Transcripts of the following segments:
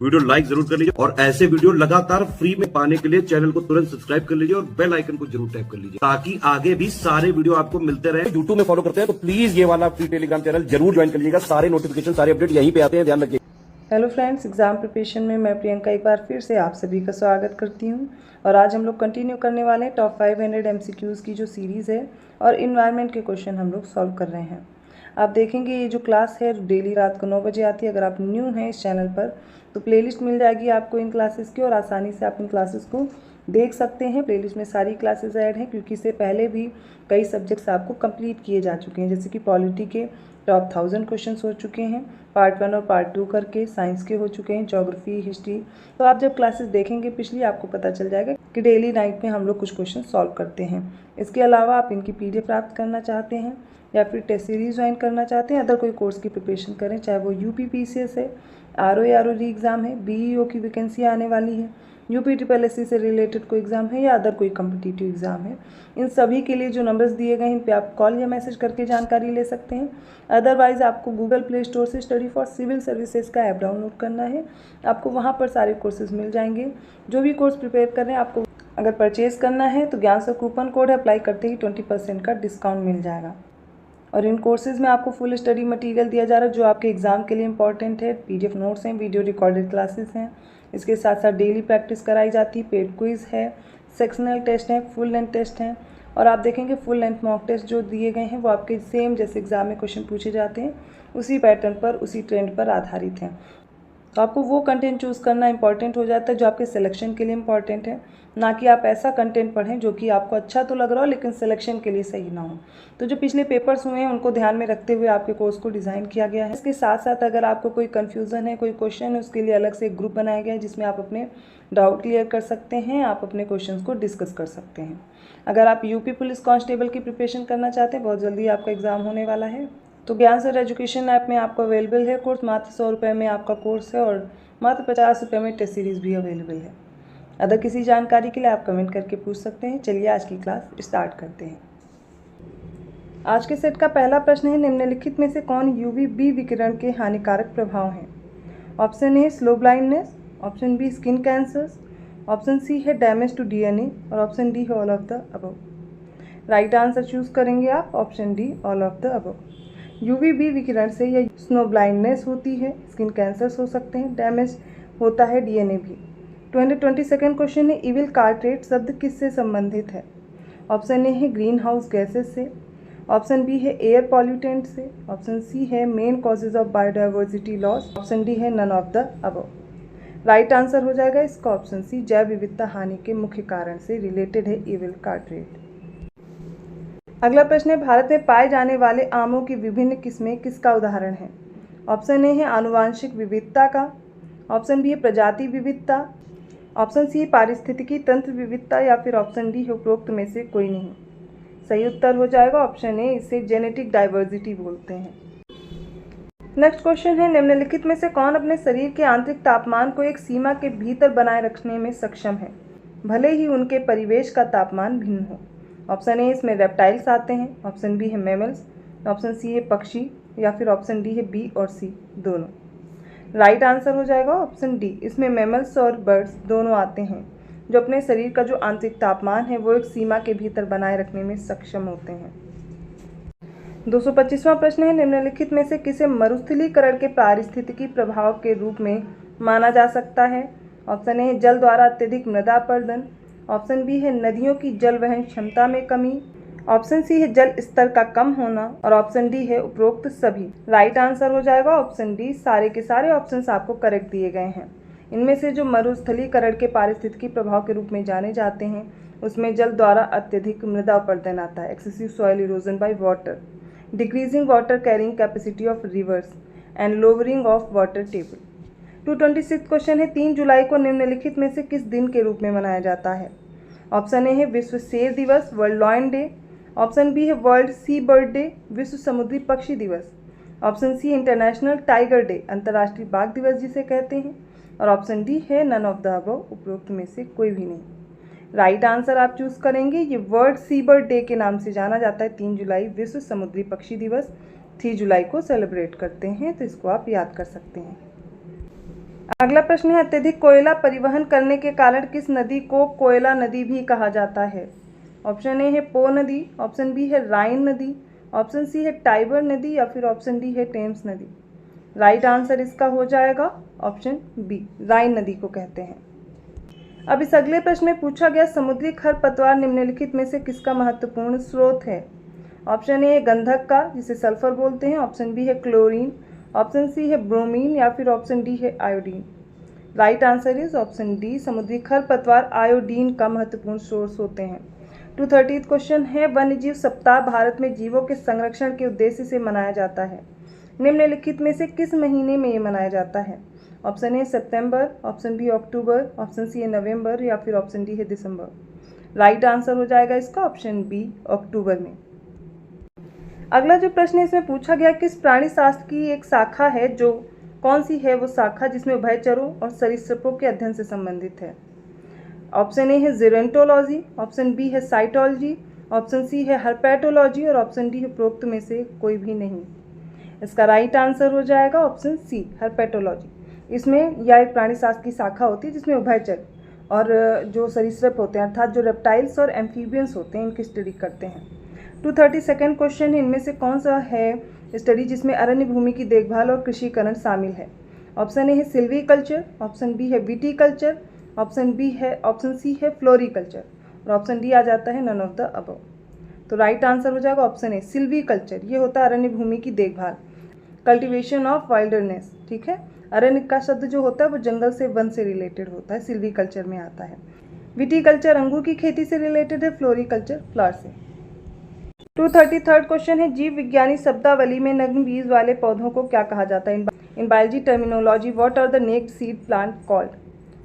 Video like जरूर कर लीजिए और ऐसे वीडियो लगातार फ्री में पाने के लिए चैनल को तुरंत सब्सक्राइब कर लीजिए और बेल आइकन को जरूर टैप कर लीजिए ताकि आगे भी सारे वीडियो आपको मिलते रहे। यूट्यूब में फॉलो करते हैं तो प्लीज ये वाला फ्री टेलीग्राम चैनल जरूर ज्वाइन कर लीजिएगा। सारे नोटिफिकेशन सारे अपडेट यहीं पे आते हैं, ध्यान रखिए। हेलो फ्रेंड्स, एग्ज़ाम प्रिपरेशन में मैं प्रियंका एक बार फिर से आप सभी का स्वागत करती हूं और आज हम लोग कंटिन्यू करने वाले हैं टॉप 500 एमसीक्यूज़ की जो सीरीज़ है और इन्वायरमेंट के क्वेश्चन हम लोग सॉल्व कर रहे हैं। आप देखेंगे ये जो क्लास है डेली रात को 9 बजे आती है। अगर आप न्यू हैं इस चैनल पर तो प्लेलिस्ट मिल जाएगी आपको इन क्लासेस की और आसानी से आप इन क्लासेस को देख सकते हैं। प्लेलिस्ट में सारी क्लासेस ऐड हैं क्योंकि इससे पहले भी कई सब्जेक्ट्स आपको कंप्लीट किए जा चुके हैं, जैसे कि पॉलिटी के टॉप 1000 क्वेश्चंस हो चुके हैं, पार्ट 1 और पार्ट 2 करके, साइंस के हो चुके हैं, ज्योग्राफी, हिस्ट्री। तो आप जब क्लासेस देखेंगे पिछली, आपको पता चल जाएगा कि डेली नाइट में हम लोग कुछ क्वेश्चन सॉल्व करते हैं। इसके अलावा आप इनकी PDF प्राप्त करना चाहते हैं या फिर टेस्ट सीरीज ज्वाइन करना चाहते हैं, अदर कोई कोर्स की प्रिपरेशन करें, चाहे वो UPPCS है, ROE एग्ज़ाम है, BEO की वैकेंसी आने वाली है, UPSSC से रिलेटेड कोई एग्ज़ाम है या अदर कोई कम्पिटिटिव एग्ज़ाम है, इन सभी के लिए जो नंबर्स दिए गए हैं इन पे आप कॉल या मैसेज करके जानकारी ले सकते हैं। अदरवाइज़ आपको गूगल प्ले स्टोर से स्टडी फॉर सिविल सर्विसेज का ऐप डाउनलोड करना है। आपको वहाँ पर सारे कोर्सेज मिल जाएंगे। जो भी कोर्स प्रिपेयर कर रहे हैं, आपको अगर परचेज़ करना है तो ज्ञान सर कूपन कोड अप्लाई करते ही 20% का डिस्काउंट मिल जाएगा। और इन कोर्सेज में आपको फुल स्टडी मटेरियल दिया जा रहा है जो आपके एग्ज़ाम के लिए इंपॉर्टेंट है। PDF नोट्स हैं, वीडियो रिकॉर्डेड क्लासेस हैं, इसके साथ साथ डेली प्रैक्टिस कराई जाती है, पेड क्विज़ है, सेक्शनल टेस्ट हैं, फुल लेंथ टेस्ट हैं और आप देखेंगे फुल लेंथ मॉक टेस्ट जो दिए गए हैं वो आपके सेम जैसे एग्ज़ाम में क्वेश्चन पूछे जाते हैं उसी पैटर्न पर, उसी ट्रेंड पर आधारित हैं। तो आपको वो कंटेंट चूज़ करना इंपॉर्टेंट हो जाता है जो आपके सिलेक्शन के लिए इंपॉर्टेंट है, ना कि आप ऐसा कंटेंट पढ़ें जो कि आपको अच्छा तो लग रहा हो लेकिन सिलेक्शन के लिए सही ना हो। तो जो पिछले पेपर्स हुए हैं उनको ध्यान में रखते हुए आपके कोर्स को डिज़ाइन किया गया है। इसके साथ साथ अगर आपको कोई कन्फ्यूज़न है, कोई क्वेश्चन है, उसके लिए अलग से एक ग्रुप बनाया गया है जिसमें आप अपने डाउट क्लियर कर सकते हैं, आप अपने क्वेश्चन को डिस्कस कर सकते हैं। अगर आप UP पुलिस कांस्टेबल की प्रिपरेशन करना चाहते हैं, बहुत जल्दी आपका एग्ज़ाम होने वाला है, तो ज्ञान सर एजुकेशन ऐप में आपको अवेलेबल है कोर्स। मात्र 100 रुपये में आपका कोर्स है और मात्र 50 रुपये में टेस्ट सीरीज़ भी अवेलेबल है। अदर किसी जानकारी के लिए आप कमेंट करके पूछ सकते हैं। चलिए आज की क्लास स्टार्ट करते हैं। आज के सेट का पहला प्रश्न है, निम्नलिखित में से कौन UVB विकिरण के हानिकारक प्रभाव हैं? Option A slow blindness, option B skin cancers, option सी है डैमेज टू DNA और ऑप्शन डी है all of the above. Right answer choose करेंगे आप option D all of the above. UVB विकिरण से या स्नो ब्लाइंडनेस होती है, स्किन कैंसर्स हो सकते हैं, डैमेज होता है DNA भी। 22nd क्वेश्चन है, इविल कार्ट्रेट शब्द किससे संबंधित है? ऑप्शन ए है ग्रीन हाउस गैसेस से, ऑप्शन बी है एयर पॉल्यूटेंट से, ऑप्शन सी है main causes of biodiversity loss, option D है none of the above. Right answer हो जाएगा इसका ऑप्शन सी, जैव विविधता हानि के मुख्य कारण से रिलेटेड है इविल कार्ट्रेट। अगला प्रश्न है, भारत में पाए जाने वाले आमों की विभिन्न किस्में किसका उदाहरण है? ऑप्शन ए है आनुवांशिक विविधता का, ऑप्शन बी है प्रजाति विविधता, ऑप्शन सी है पारिस्थितिकी तंत्र विविधता या फिर ऑप्शन डी है उपरोक्त में से कोई नहीं। सही उत्तर हो जाएगा ऑप्शन ए, इसे जेनेटिक डाइवर्सिटी बोलते हैं। नेक्स्ट क्वेश्चन है, निम्नलिखित में से कौन अपने शरीर के आंतरिक तापमान को एक सीमा के भीतर बनाए रखने में सक्षम है, भले ही उनके परिवेश का तापमान भिन्न हो? ऑप्शन ए इसमें रेप्टाइल्स आते हैं, ऑप्शन बी है मैमल्स, ऑप्शन सी है पक्षी या फिर ऑप्शन डी है बी और सी दोनों। राइट आंसर हो जाएगा ऑप्शन डी, इसमें मैमल्स और बर्ड्स दोनों आते हैं जो अपने शरीर का जो आंतरिक तापमान है वो एक सीमा के भीतर बनाए रखने में सक्षम होते हैं। 225वां प्रश्न है, निम्नलिखित में से किसे मरुस्थलीकरण के पारिस्थितिकी प्रभाव के रूप में माना जा सकता है? ऑप्शन ए है जल द्वारा अत्यधिक मृदा अपरदन, ऑप्शन बी है नदियों की जल वहन क्षमता में कमी, ऑप्शन सी है जल स्तर का कम होना और ऑप्शन डी है उपरोक्त सभी। राइट आंसर हो जाएगा ऑप्शन डी, सारे के सारे ऑप्शंस आपको करेक्ट दिए गए हैं। इनमें से जो मरुस्थलीकरण के पारिस्थितिकी प्रभाव के रूप में जाने जाते हैं उसमें जल द्वारा अत्यधिक मृदा अपरदन आता है, excessive soil erosion by water, decreasing water carrying capacity of reverse and lowering of water table. 226 question है, 3 जुलाई को निम्नलिखित में से किस दिन के रूप में मनाया जाता है? ऑप्शन ए है विश्व शेर दिवस, world lion day, option B है वर्ल्ड सी बर्ड डे, विश्व समुद्री पक्षी दिवस, option C international tiger day, अंतर्राष्ट्रीय बाघ दिवस जिसे कहते हैं, और ऑप्शन डी है नन ऑफ द अबव, उपरोक्त में से कोई भी नहीं। राइट आंसर आप चूज करेंगे, ये वर्ल्ड सी बर्ड डे के नाम से जाना जाता है। 3 जुलाई विश्व समुद्री पक्षी दिवस 3 जुलाई को सेलिब्रेट करते हैं, तो इसको आप याद कर सकते हैं। अगला प्रश्न है अत्यधिक कोयला परिवहन करने के कारण किस नदी को कोयला नदी भी कहा जाता है? ऑप्शन ए है पो नदी, ऑप्शन बी है राइन नदी, ऑप्शन सी है टाइबर नदी या फिर ऑप्शन डी है टेम्स नदी। राइट आंसर इसका हो जाएगा ऑप्शन बी, राइन नदी को कहते हैं। अब इस अगले प्रश्न में पूछा गया समुद्री खरपतवार निम्नलिखित में से किसका महत्वपूर्ण स्रोत है? ऑप्शन ए है गंधक का, जिसे सल्फर बोलते हैं, ऑप्शन बी है क्लोरीन, ऑप्शन सी है ब्रोमीन या फिर ऑप्शन डी है iodine. Right answer is option D, समुद्री खरपतवार आयोडीन का महत्वपूर्ण सोर्स होते हैं। 230 क्वेश्चन है वन्यजीव सप्ताह भारत में जीवों के संरक्षण के उद्देश्य से मनाया जाता है। निम्नलिखित में से किस महीने में ये मनाया जाता है? ऑप्शन ए सितंबर, ऑप्शन बी अक्टूबर, ऑप्शन सी है नवंबर या फिर ऑप्शन डी है दिसंबर। राइट आंसर हो जाएगा इसका ऑप्शन बी, अक्टूबर में। अगला जो प्रश्न है इसमें पूछा गया किस प्राणी शास्त्र की एक शाखा है, जो कौन सी है वो शाखा जिसमें उभयचरों और सरीसृपों के अध्ययन से संबंधित है? ऑप्शन ए है जेरोंटोलॉजी, ऑप्शन बी है साइटोलॉजी, ऑप्शन सी है हर्पेटोलॉजी और ऑप्शन डी है उपरोक्त में से कोई भी नहीं। इसका राइट आंसर हो जाएगा ऑप्शन सी, हर्पेटोलॉजी। इसमें यह एक प्राणी शास्त्र की शाखा होती है जिसमें उभयचर और जो सरीसृप होते हैं अर्थात जो रेप्टाइल्स और एम्फीबियंस होते हैं इनकी स्टडी करते हैं। 232 क्वेश्चन है इनमें से कौन सा है स्टडी जिसमें अरण्य भूमि की देखभाल और कृषिकरण शामिल है? ऑप्शन ए है सिल्वी कल्चर, ऑप्शन बी है विटी कल्चर, ऑप्शन सी है फ्लोरिकल्चर और ऑप्शन डी आ जाता है नन ऑफ द अबव। तो राइट आंसर हो जाएगा ऑप्शन ए, सिल्वी कल्चर। ये होता है अरण्य भूमि की देखभाल, कल्टीवेशन ऑफ वाइल्डरनेस। ठीक है, अरण्य का शब्द जो होता है वो जंगल से, वन से रिलेटेड होता है, सिल्वी कल्चर में आता है। विटीकल्चर अंगूर की खेती से रिलेटेड है, फ्लोरिकल्चर फ्लावर से। 233 क्वेश्चन है जीव विज्ञानी शब्दावली में नग्न बीज वाले पौधों को क्या कहा जाता है? In biology terminology what are the naked seed plant called?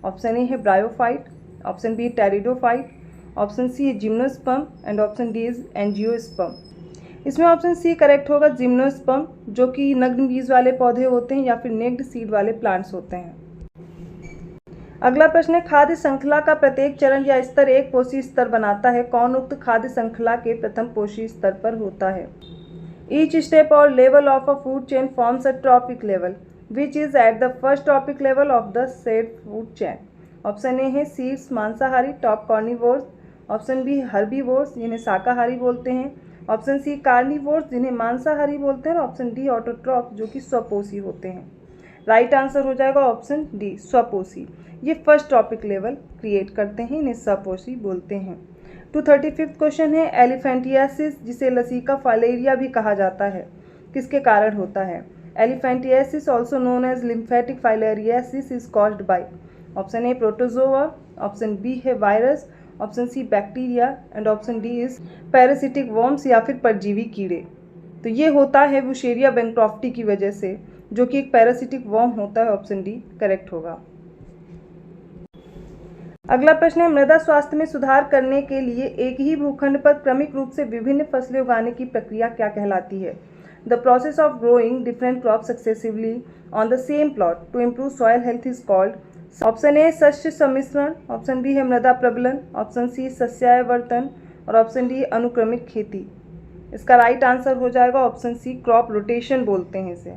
Option a है bryophyte, option b pteridophyte, option सी है gymnosperm and option d is angiosperm. इसमें ऑप्शन सी करेक्ट होगा, जिम्नोस्पर्म, जो कि नग्न बीज वाले पौधे होते हैं या फिर नेक्ड सीड वाले प्लांट्स होते हैं। अगला प्रश्न है खाद्य श्रृंखला का प्रत्येक चरण या स्तर एक पोषी स्तर बनाता है, कौन उक्त खाद्य श्रृंखला के प्रथम पोषी स्तर पर होता है? ईच स्टेप और level of a food chain forms a trophic level which is at the first trophic level of the said food chain. Option a है सीड्स मांसाहारी top carnivores, option B herbivores जिन्हें शाकाहारी बोलते हैं, option C carnivores जिन्हें मांसाहारी बोलते हैं और ऑप्शन डी ऑटोट्रॉफ जो कि स्वपोषी होते हैं। राइट आंसर हो जाएगा ऑप्शन डी, स्वपोषी। ये फर्स्ट टॉपिक लेवल क्रिएट करते हैं, इन्हें स्वपोषी बोलते हैं। 235 क्वेश्चन है एलिफेंटियासिस जिसे लसीका फाइलेरिया भी कहा जाता है, किसके कारण होता है? Elephantiasis also known as lymphatic filariasis is caused by option a protozoa, option B है virus, option c bacteria and option d is parasitic worms या फिर परजीवी कीड़े। तो ये होता है वुशेरिया बैंक्रॉफ्टी की वजह से, जो कि एक पैरासिटिक वर्म होता है। ऑप्शन डी करेक्ट होगा। अगला प्रश्न है मृदा स्वास्थ्य में सुधार करने के लिए एक ही भूखंड पर क्रमिक रूप से विभिन्न फसलें उगाने की प्रक्रिया क्या कहलाती है? The process of growing different crop successively on the same plot to improve soil health is called. Option A शस्य सम्मिश्रण, ऑप्शन बी है मृदा प्रबलन, ऑप्शन सी सस्यायवर्तन और ऑप्शन डी अनुक्रमिक खेती। इसका राइट आंसर हो जाएगा ऑप्शन सी, क्रॉप रोटेशन बोलते हैं इसे।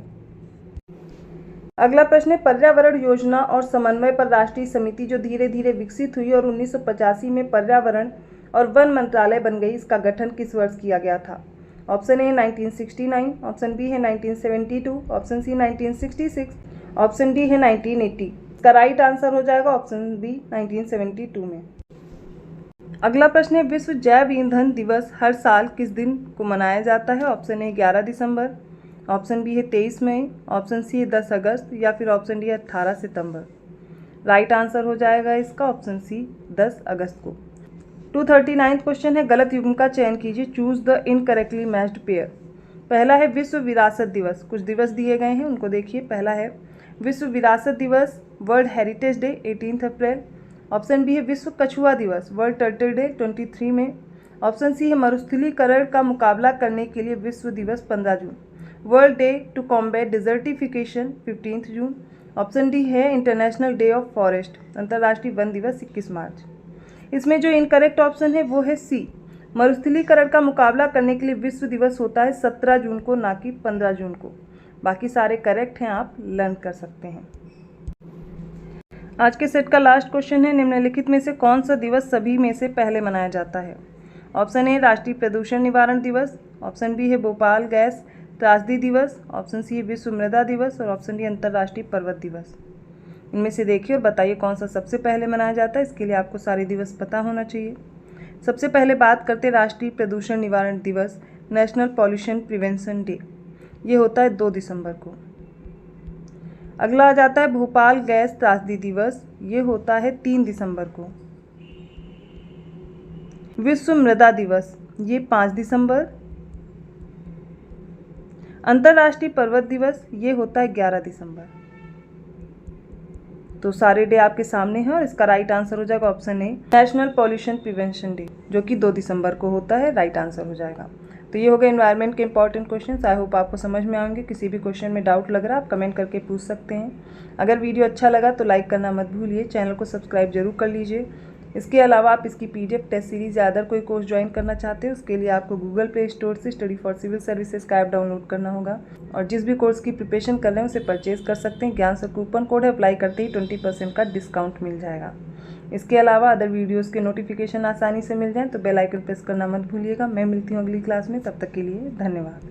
अगला प्रश्न है पर्यावरण योजना और समन्वय पर राष्ट्रीय समिति जो धीरे धीरे विकसित हुई और 1985 में पर्यावरण और वन मंत्रालय बन गई, इसका गठन किस वर्ष किया गया था? ऑप्शन ए 1969, ऑप्शन बी है 1972, ऑप्शन सी 1966, ऑप्शन डी है 1980। इसका राइट आंसर हो जाएगा ऑप्शन बी 1972 में। अगला प्रश्न है विश्व जैव ईंधन दिवस हर साल किस दिन को मनाया जाता है? ऑप्शन ए 11 दिसंबर, ऑप्शन बी है 23 मई, ऑप्शन सी है 10 अगस्त या फिर ऑप्शन डी है 18 सितंबर। राइट आंसर हो जाएगा इसका ऑप्शन सी, 10 अगस्त को। 239 क्वेश्चन है गलत युग्म का चयन कीजिए, choose the incorrectly matched pair. पहला है विश्व विरासत दिवस, कुछ दिवस दिए गए हैं उनको देखिए। पहला है विश्व विरासत दिवस, वर्ल्ड हेरिटेज डे 18 अप्रैल। ऑप्शन बी है विश्व कछुआ दिवस, वर्ल्ड टर्टल डे 23 मई। ऑप्शन सी है मरुस्थलीकरण का मुकाबला करने के लिए विश्व दिवस 15 जून, world day to combat desertification 15 June. Option D है इंटरनेशनल डे ऑफ फॉरेस्ट, अंतर्राष्ट्रीय वन दिवस 21 मार्च। इसमें जो इनकरेक्ट ऑप्शन है वो है सी, मरुस्थलीकरण का मुकाबला करने के लिए विश्व दिवस होता है 17 जून को, ना कि 15 जून को। बाकी सारे करेक्ट हैं, आप लर्न कर सकते हैं। आज के सेट का लास्ट क्वेश्चन है, निम्नलिखित में से कौन सा दिवस सभी में से पहले मनाया जाता है? ऑप्शन ए राष्ट्रीय प्रदूषण निवारण दिवस, ऑप्शन बी है भोपाल गैस त्रासदी दिवस, ऑप्शन सी है विश्व मृदा दिवस और ऑप्शन डी अंतर्राष्ट्रीय पर्वत दिवस। इनमें से देखिए और बताइए कौन सा सबसे पहले मनाया जाता है। इसके लिए आपको सारे दिवस पता होना चाहिए। सबसे पहले बात करते हैं राष्ट्रीय प्रदूषण निवारण दिवस, नेशनल पॉल्यूशन प्रिवेंशन डे। ये होता है 2 दिसंबर को। अगला आ जाता है भोपाल गैस त्रासदी दिवस, ये होता है 3 दिसंबर को। विश्व मृदा दिवस ये 5 दिसंबर। अंतर्राष्ट्रीय पर्वत दिवस ये होता है 11 दिसंबर। तो सारे डे आपके सामने हैं और इसका राइट आंसर हो जाएगा option A national pollution prevention day, जो कि 2 दिसंबर को होता है। राइट आंसर हो जाएगा। तो ये हो गए एनवायरनमेंट के इंपॉर्टेंट क्वेश्चंस। आई होप आपको समझ में आएंगे। किसी भी क्वेश्चन में डाउट लग रहा है आप कमेंट करके पूछ सकते हैं। अगर वीडियो अच्छा लगा तो लाइक करना मत भूलिए, चैनल को सब्सक्राइब जरूर कर लीजिए। इसके अलावा आप इसकी PDF टेस्ट सीरीज या अदर कोई कोर्स ज्वाइन करना चाहते हो, उसके लिए आपको गूगल प्ले स्टोर से स्टडी फॉर सिविल सर्विसेज का ऐप डाउनलोड करना होगा और जिस भी कोर्स की प्रिपरेशन कर रहे हैं उसे परचेज कर सकते हैं। ज्ञान सर कूपन कोड है, अप्लाई करते ही 20% का डिस्काउंट मिल जाएगा। इसके अलावा अदर वीडियोस के नोटिफिकेशन आसानी से मिल जाएं तो बेल आइकन प्रेस करना मत भूलिएगा। मैं मिलती हूँ अगली क्लास में, तब तक के लिए धन्यवाद।